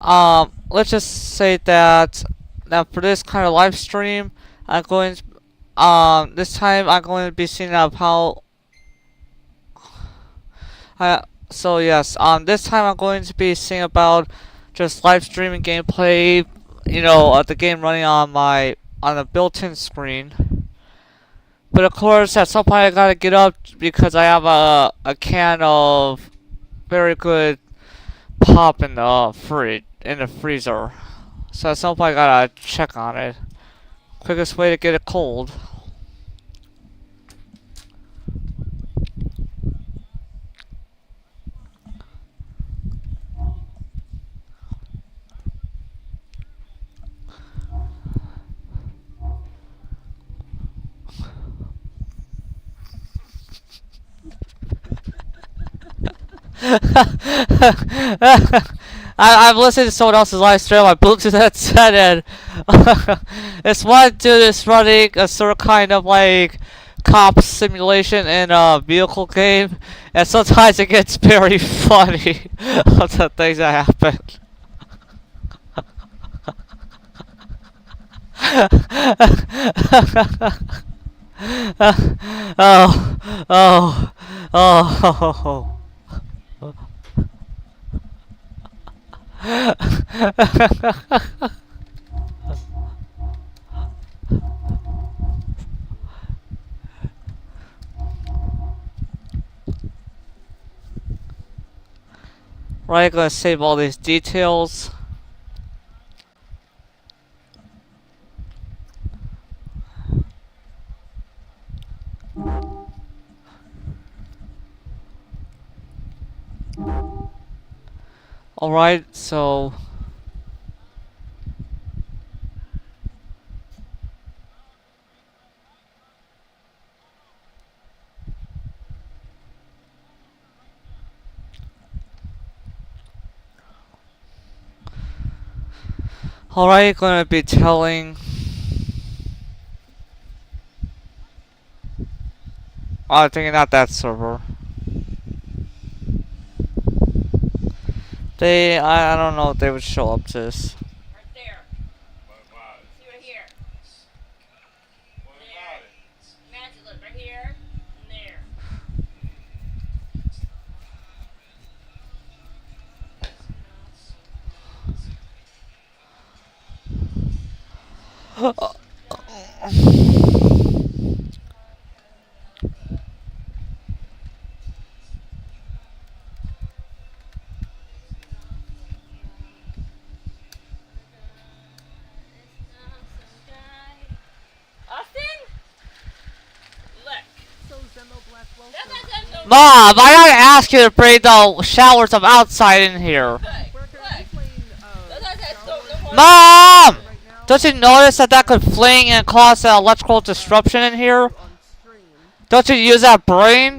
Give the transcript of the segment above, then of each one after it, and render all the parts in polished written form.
let's just say that for this kind of live stream, I'm going to, this time I'm going to be seeing up how so yes, this time I'm going to be seeing about just live streaming gameplay, the game running on a built-in screen. But of course, at some point I gotta get up because I have a can of very good pop in the freezer. So at some point I gotta check on it. Quickest way to get it cold. I've listened to someone else's live stream on Bluetooth headset, and this one dude is running a sort of kind of like cop simulation in a vehicle game, and sometimes it gets very funny of the things that happen. Oh, oh, oh. Right, gonna save all these details. Alright, so alright, gonna be telling I'm thinking not that server. I don't know if they would show up to this. Right there. See right here. There. Magic, look right here and there. Mom, I gotta ask you to bring the showers of outside in here. Mom! Don't you notice that could fling and cause an electrical disruption in here? Don't you use that brain?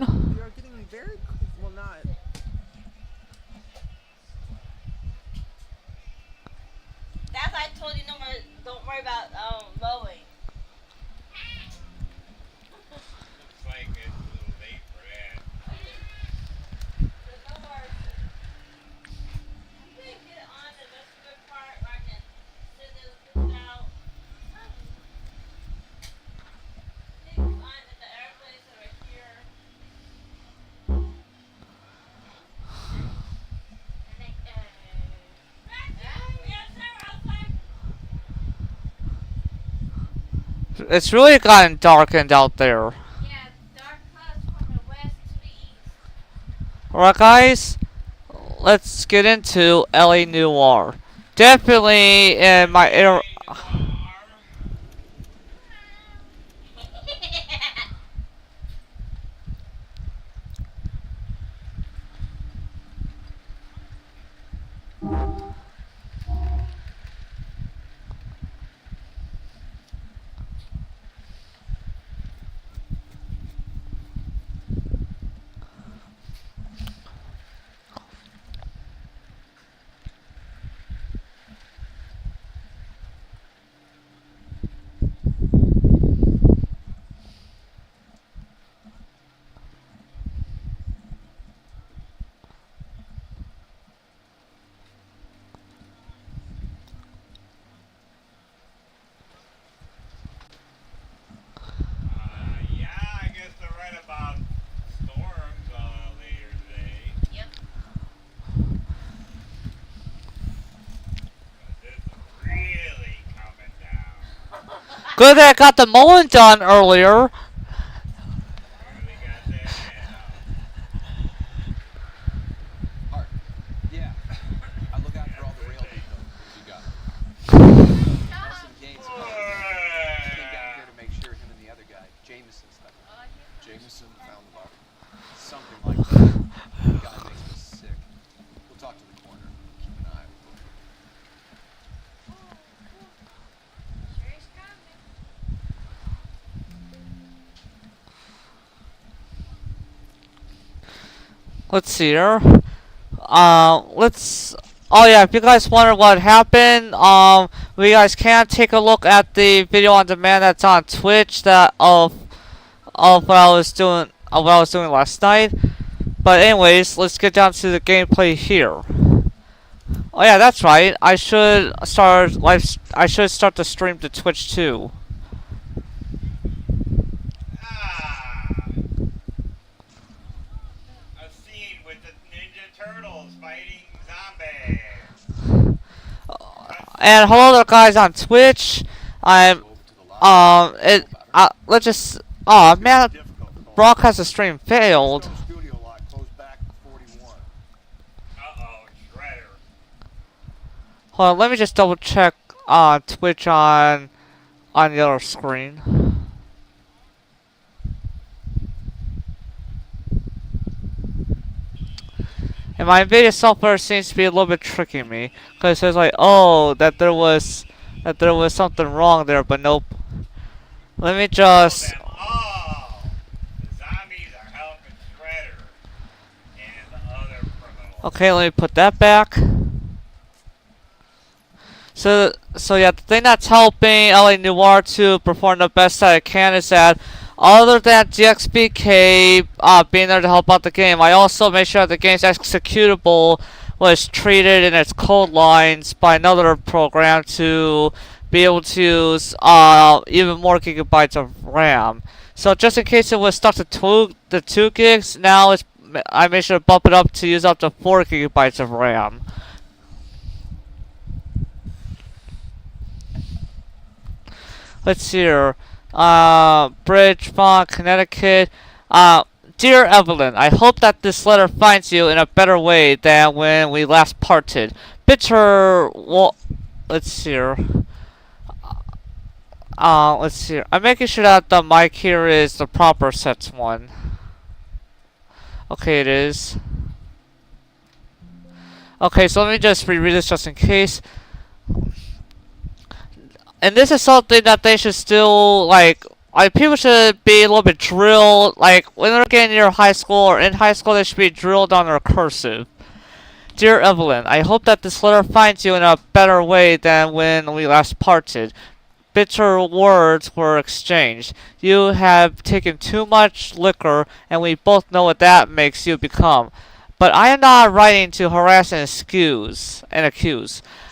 That's why I told you don't worry about mowing. Looks like it's a little late for that. There's no worries. I can get on to this good part where I can send this out. I can find that the airplanes are right here. It's really gotten darkened out there. Yeah, dark clouds from the west to the east. Alright guys, let's get into LA Noire. Definitely in my era. read about storms later today. Yep. This is really coming down. Good that I got the mowing done earlier. Finally got that in, huh? Art. Yeah. I look out for all the rail details. What you got? Nelson Gaines came down here to make sure him and the other guy, Jameson, stuck with him. Jameson found the body. Something like that. The guy makes me sick. We'll talk to the coroner. Keep an eye on him. Sure is coming. Let's see here. Let's. Oh yeah, if you guys wonder what happened, we guys can take a look at the video on demand that's on Twitch that of what I was doing last night. But anyways, let's get down to the gameplay here. Oh yeah, that's right. I should start the stream to Twitch too. A scene with the Ninja Turtles fighting zombies. And hello there, guys on Twitch. I'm Go over to the lobby. let's just. Oh man, Difficult. broadcast stream failed. Studio lot closed back in 41. Uh-oh, Shredder. Hold on, let me just double check Twitch on the other screen. And my video software seems to be a little bit tricking me, because it says like, oh, that there was something wrong there, but nope. Let me just. Oh, the zombies are helping Shredder and the other criminals. Okay, let me put that back. So yeah, the thing that's helping LA Noire to perform the best that it can is that other than DXBK being there to help out the game, I also made sure that the game's executable was treated in its code lines by another program to be able to use even more gigabytes of RAM. So just in case it was stuck to the 2 gigs, now I made sure to bump it up to use up to 4 gigabytes of RAM. Let's see here. Bridgemont, Connecticut. Dear Evelyn, I hope that this letter finds you in a better way than when we last parted. Bitter. Well, let's see here. Let's see here. I'm making sure that the mic here is the proper set one. Okay, it is. Okay, so let me just reread this just in case. And this is something that they should still, like people should be a little bit drilled, like, when they're getting near high school or in high school, they should be drilled on their cursive. Dear Evelyn, I hope that this letter finds you in a better way than when we last parted. Bitter words were exchanged. You have taken too much liquor, and we both know what that makes you become. But I am not writing to harass and accuse.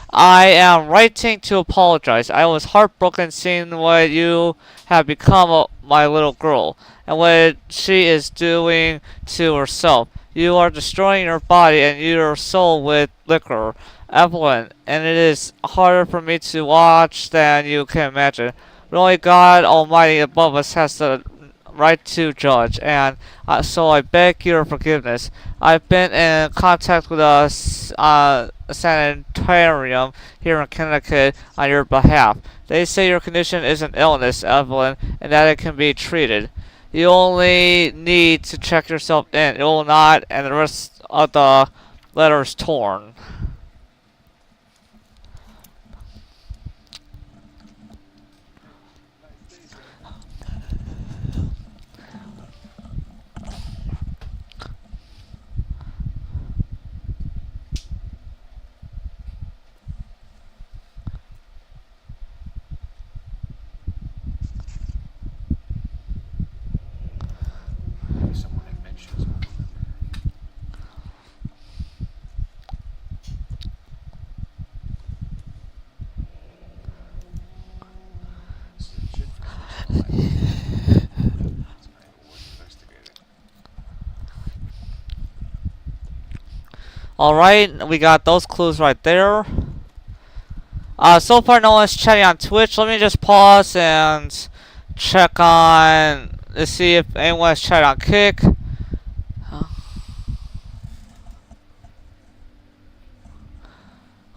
I am writing to apologize. I was heartbroken seeing what you have become, my little girl, and what she is doing to herself. You are destroying your body and your soul with liquor, Evelyn, and it is harder for me to watch than you can imagine. But only God Almighty above us has the right to judge, and so I beg your forgiveness. I've been in contact with a sanitarium here in Connecticut on your behalf. They say your condition is an illness, Evelyn, and that it can be treated. You only need to check yourself in. It will not, and the rest of the letter is torn. Someone had mentioned something. Alright, we got those clues right there. So far no one's chatting on Twitch. Let me just pause and check on to see if anyone's chatting on Kick.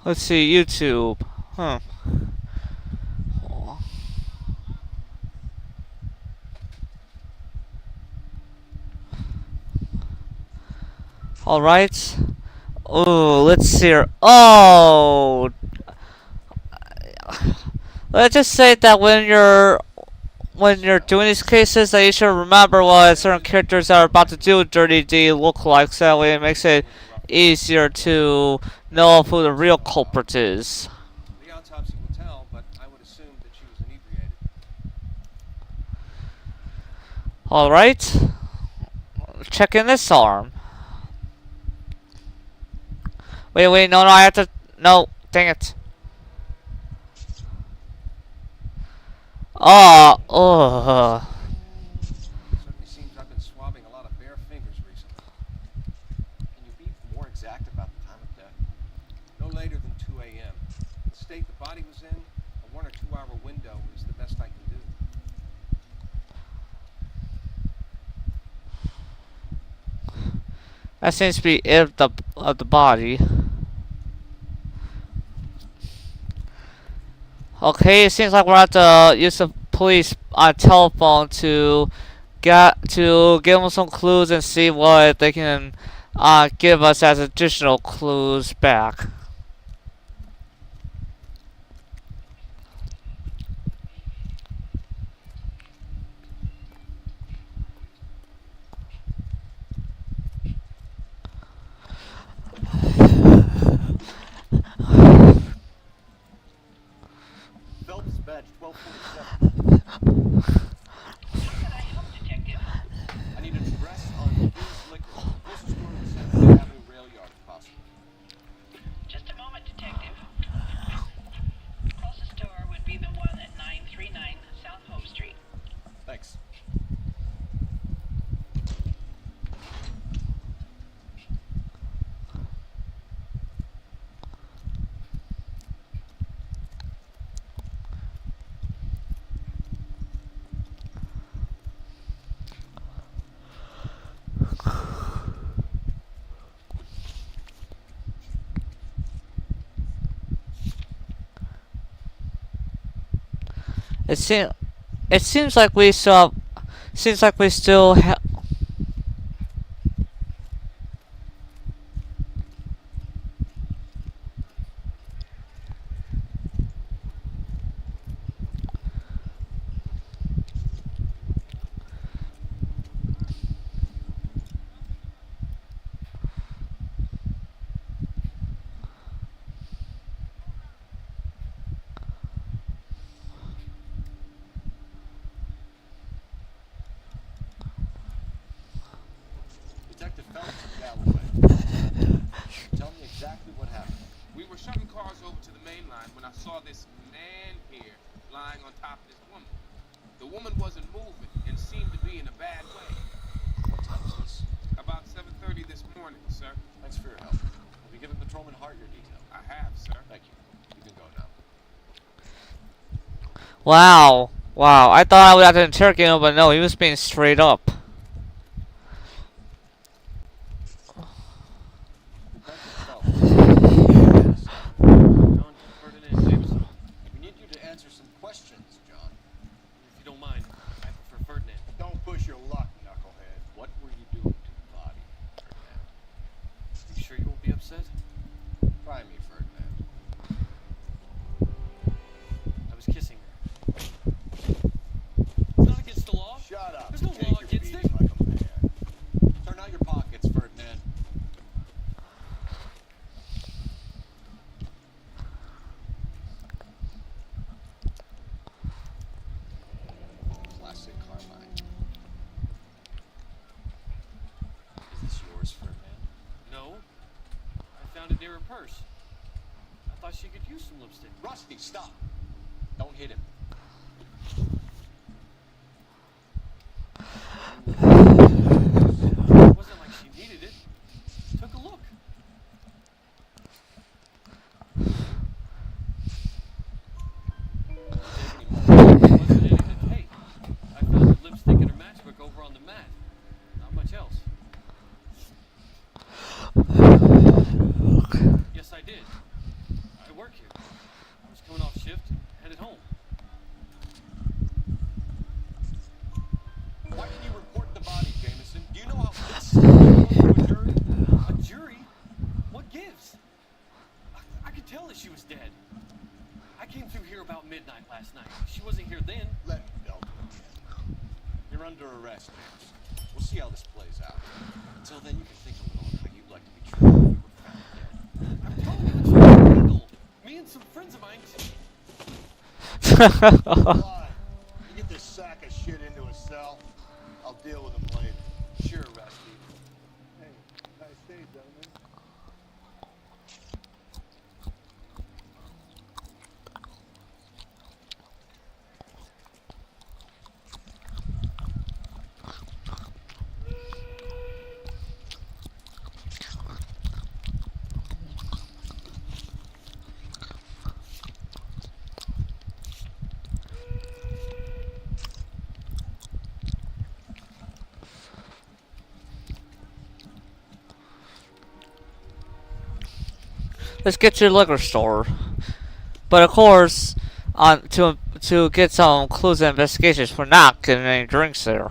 Let's see, YouTube. Alright. Oh, let's see here. Oh! Let's just say that when you're doing these cases, that you should remember what certain characters that are about to do dirty deed look like, so that way it makes it easier to know who the real culprit is. The autopsy will tell, but I would assume that she was inebriated. Alright. Check in this arm. Wait, no, I have to... No, dang it. Certainly seems I've been swabbing a lot of bare fingers recently. Can you be more exact about the time of death? No later than 2 a.m. The state the body was in, a 1 or 2 hour window is the best I can do. That seems to be it of the body. Okay, it seems like we're at to use the police telephone to give them some clues and see what they can give us as additional clues back. Phelps badge 1247. Can I help, Detective? I need an address on Hughes Liquor, closest store to 7th Avenue Rail Yard, if possible. Just a moment, Detective. Closest store would be the one at 939 South Home Street. Thanks. It seems like we still have. Detective Phelps of Galloway. Tell me exactly what happened. We were shuttling cars over to the main line when I saw this man here lying on top of this woman. The woman wasn't moving and seemed to be in a bad way. What time is this? About 7:30 this morning, sir. Thanks for your help. Have you given Patrolman Hart your detail? I have, sir. Thank you. You can go now. Wow. I thought I would have to interrogate him, but no, he was being straight up. John Ferdinand Jameson. We need you to answer some questions, John. If you don't mind, I prefer Ferdinand. Don't push your luck, knucklehead. What were you doing to the body, Ferdinand? You sure you won't be upset? Try me, Ferdinand. I was kissing her. It's not against the law. Shut up. There's no Take law your against beating it. like a man. Turn out your pockets, Ferdinand. Classic Carmine. Is this yours, Ferdinand? No. I found it near her purse. I thought she could use some lipstick. Rusty, stop. Don't hit him. It wasn't like she needed it. Took a look. was coming off shift, headed home. Why didn't you report the body, Jameson? Do you know how it's to a jury? A jury? What gives? I could tell that she was dead. I came through here about midnight last night. She wasn't here then. Let me Belton in. You're under arrest, James. We'll see how this plays out. Until then, you can think a little on how you'd like to be treated if you were found dead. I'm telling you, it's not illegal. Me and some friends of mine. Fine. You get this sack of shit into a cell. I'll deal with him later. Sure, Rusty. Hey, nice day, gentlemen. Let's get to the liquor store. But of course, to get some clues and investigations, we're not getting any drinks there.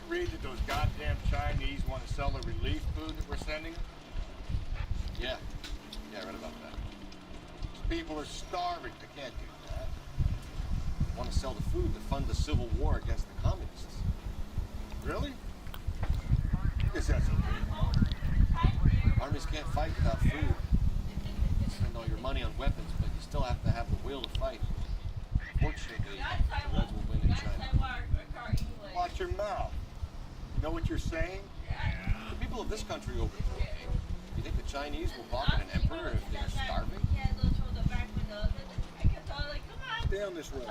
Read that those goddamn Chinese want to sell the relief food that we're sending them? Yeah. Yeah, I read about that. These people are starving. They can't do that. They want to sell the food to fund the civil war against the communists. Really? Guess that's okay. Armies can't fight without food. You spend all your money on weapons, but you still have to have the will to fight. Fortunately, the Reds will win in China. Watch your mouth. You know what you're saying? The people of this country will be okay. You think the Chinese will balk at an emperor if they're starving? Stay on this road.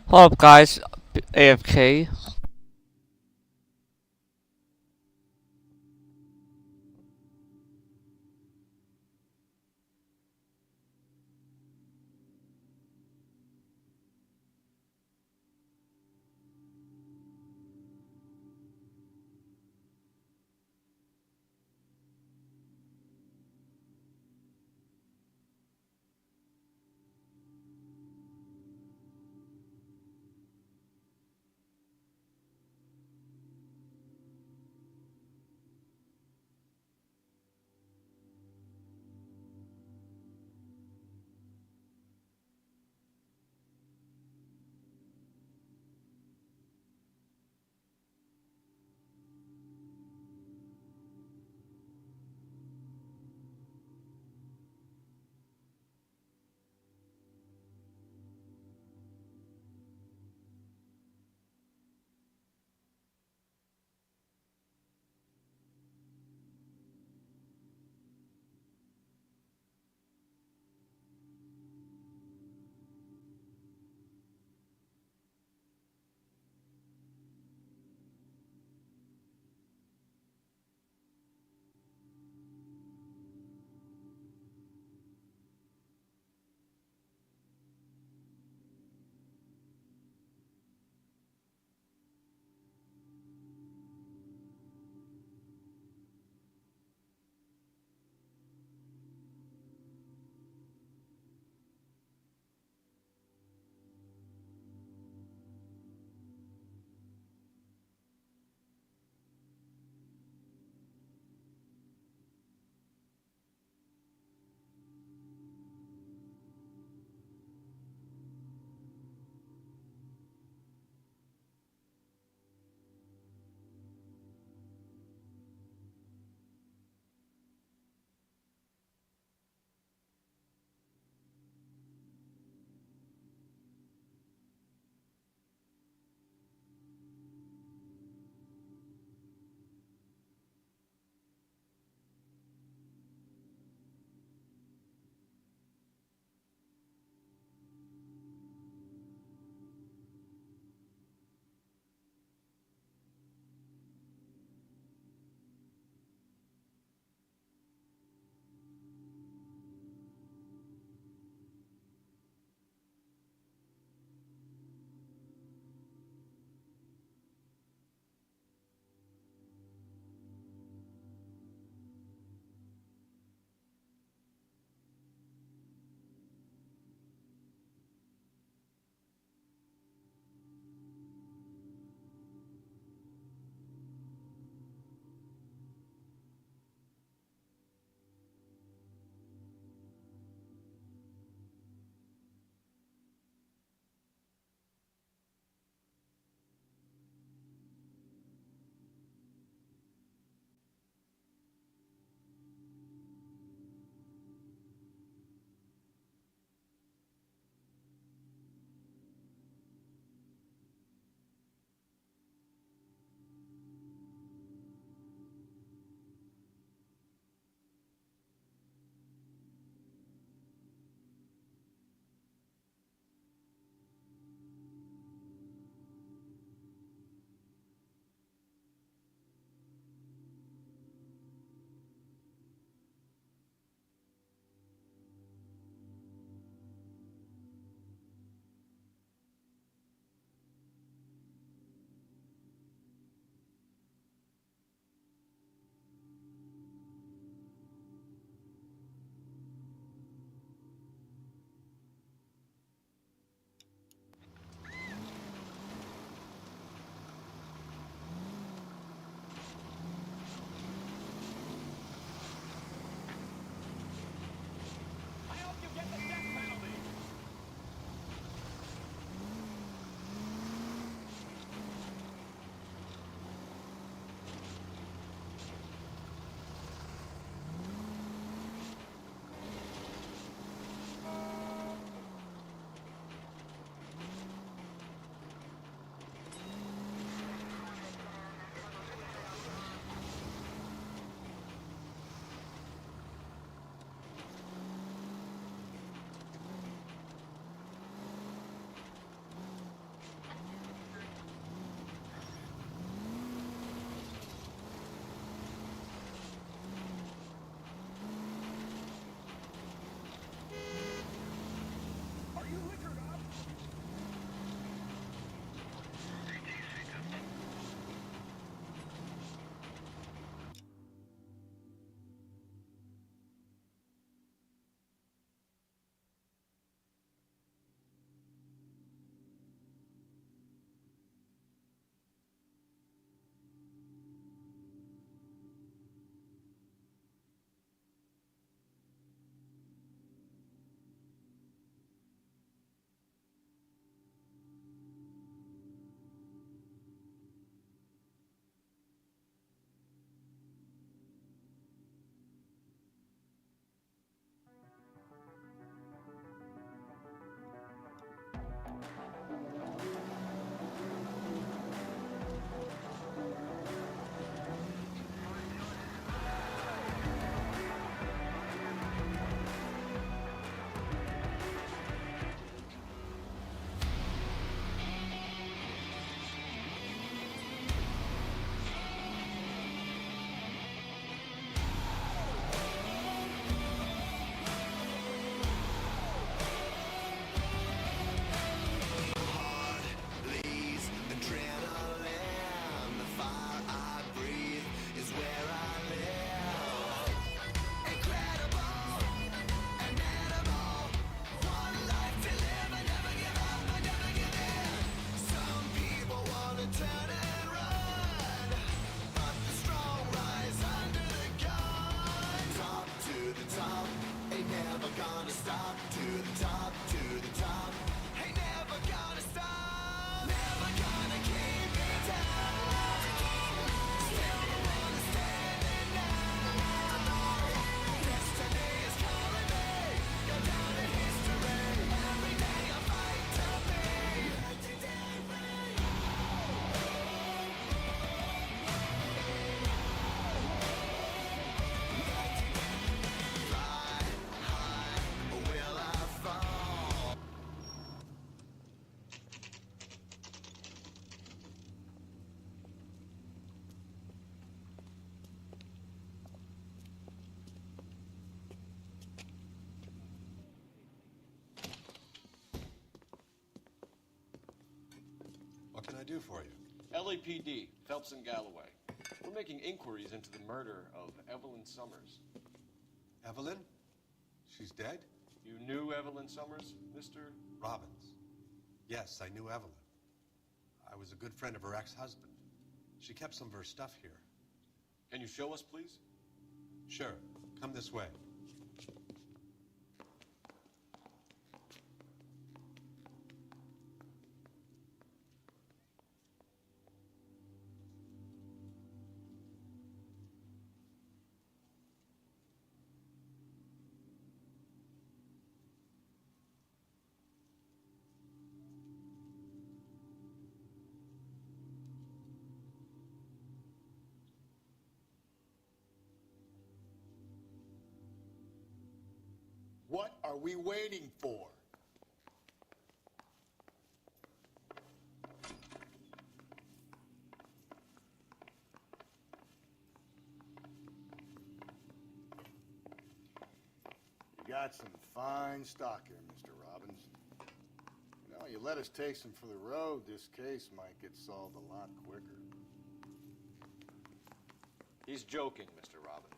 Hold up, guys. AFK. What can I do for you? LAPD, Phelps and Galloway. We're making inquiries into the murder of Evelyn Summers. Evelyn? She's dead? You knew Evelyn Summers, Mr. Robbins. Yes, I knew Evelyn. I was a good friend of her ex-husband. She kept some of her stuff here. Can you show us, please? Sure. Come this way. What are we waiting for? You got some fine stock here, Mr. Robbins. You know, you let us take some for the road, this case might get solved a lot quicker. He's joking, Mr. Robbins.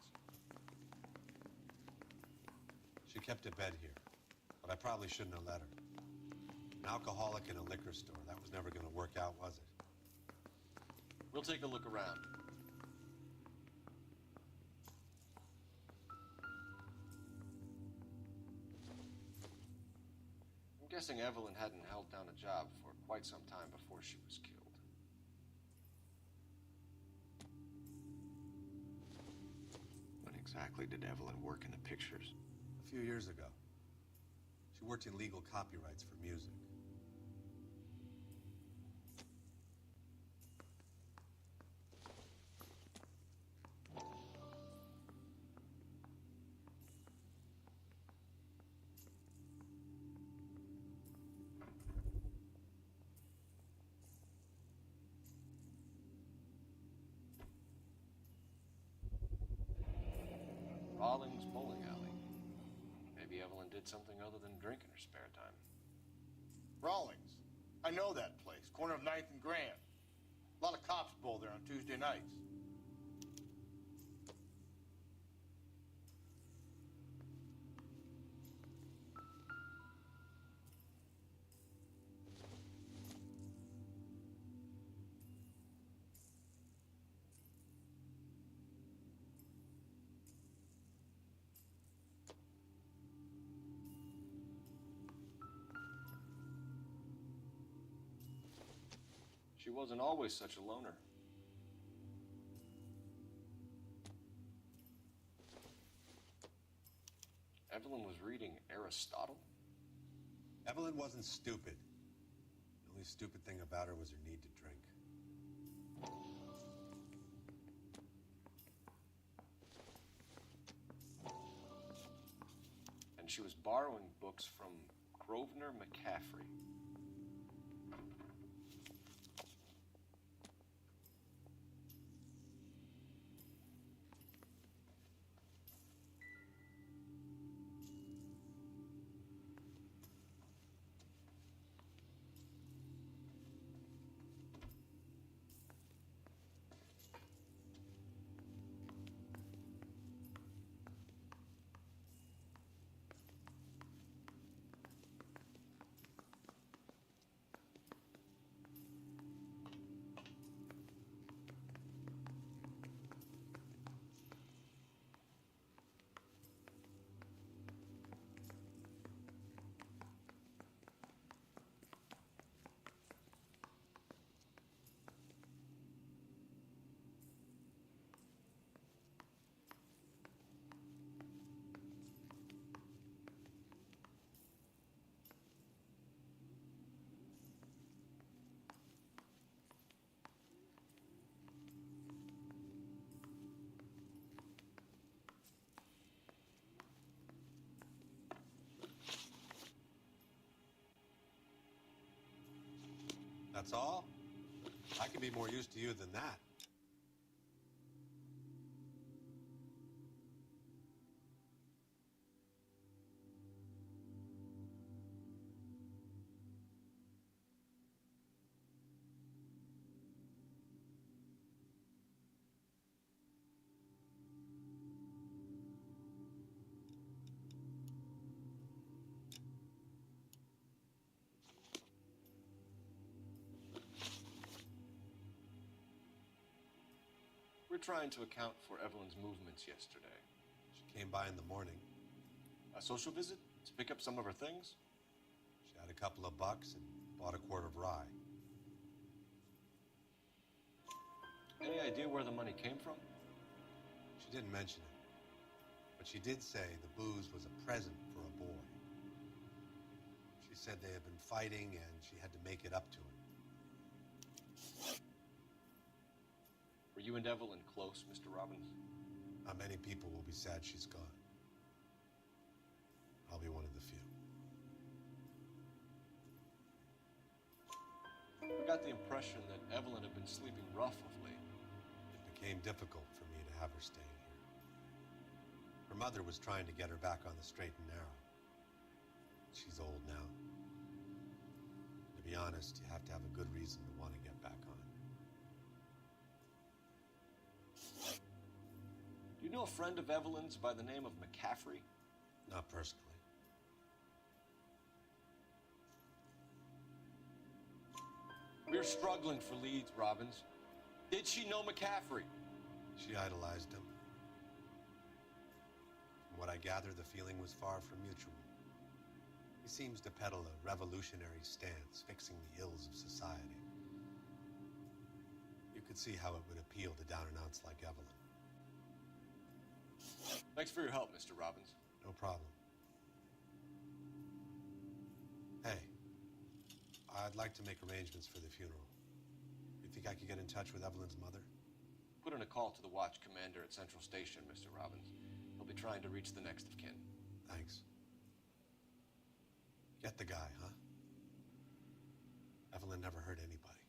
She kept a bed here, but I probably shouldn't have let her. An alcoholic in a liquor store. That was never going to work out, was it? We'll take a look around. I'm guessing Evelyn hadn't held down a job for quite some time before she was killed. When exactly did Evelyn work in the pictures? A few years ago. She worked in legal copyrights for music. Rawlings Bowling Alley. Maybe Evelyn did something other than drink in her spare time. Rawlings. I know that place. Corner of 9th and Grand. A lot of cops bowl there on Tuesday nights. She wasn't always such a loner. Evelyn was reading Aristotle? Evelyn wasn't stupid. The only stupid thing about her was her need to drink. And she was borrowing books from Grosvenor McCaffrey. That's all? I can be more use to you than that. were trying to account for Evelyn's movements yesterday. She came by in the morning. A social visit to pick up some of her things? She had a couple of bucks and bought a quart of rye. Any idea where the money came from? She didn't mention it, but she did say the booze was a present for a boy. She said they had been fighting and she had to make it up to him. Were you and Evelyn close, Mr. Robbins? Not many people will be sad she's gone. I'll be one of the few. I got the impression that Evelyn had been sleeping rough of late. It became difficult for me to have her staying here. Her mother was trying to get her back on the straight and narrow. She's old now. To be honest, you have to have a good reason to want to get back on. Do you know a friend of Evelyn's by the name of McCaffrey? Not personally. We're struggling for leads, Robbins. Did she know McCaffrey? She idolized him. From what I gather, the feeling was far from mutual. He seems to peddle a revolutionary stance, fixing the ills of society. You could see how it would appeal to down-and-outs like Evelyn. Thanks for your help, Mr. Robbins. No problem. Hey, I'd like to make arrangements for the funeral. You think I could get in touch with Evelyn's mother? Put in a call to the watch commander at Central Station, Mr. Robbins. He'll be trying to reach the next of kin. Thanks. Get the guy, huh? Evelyn never hurt anybody.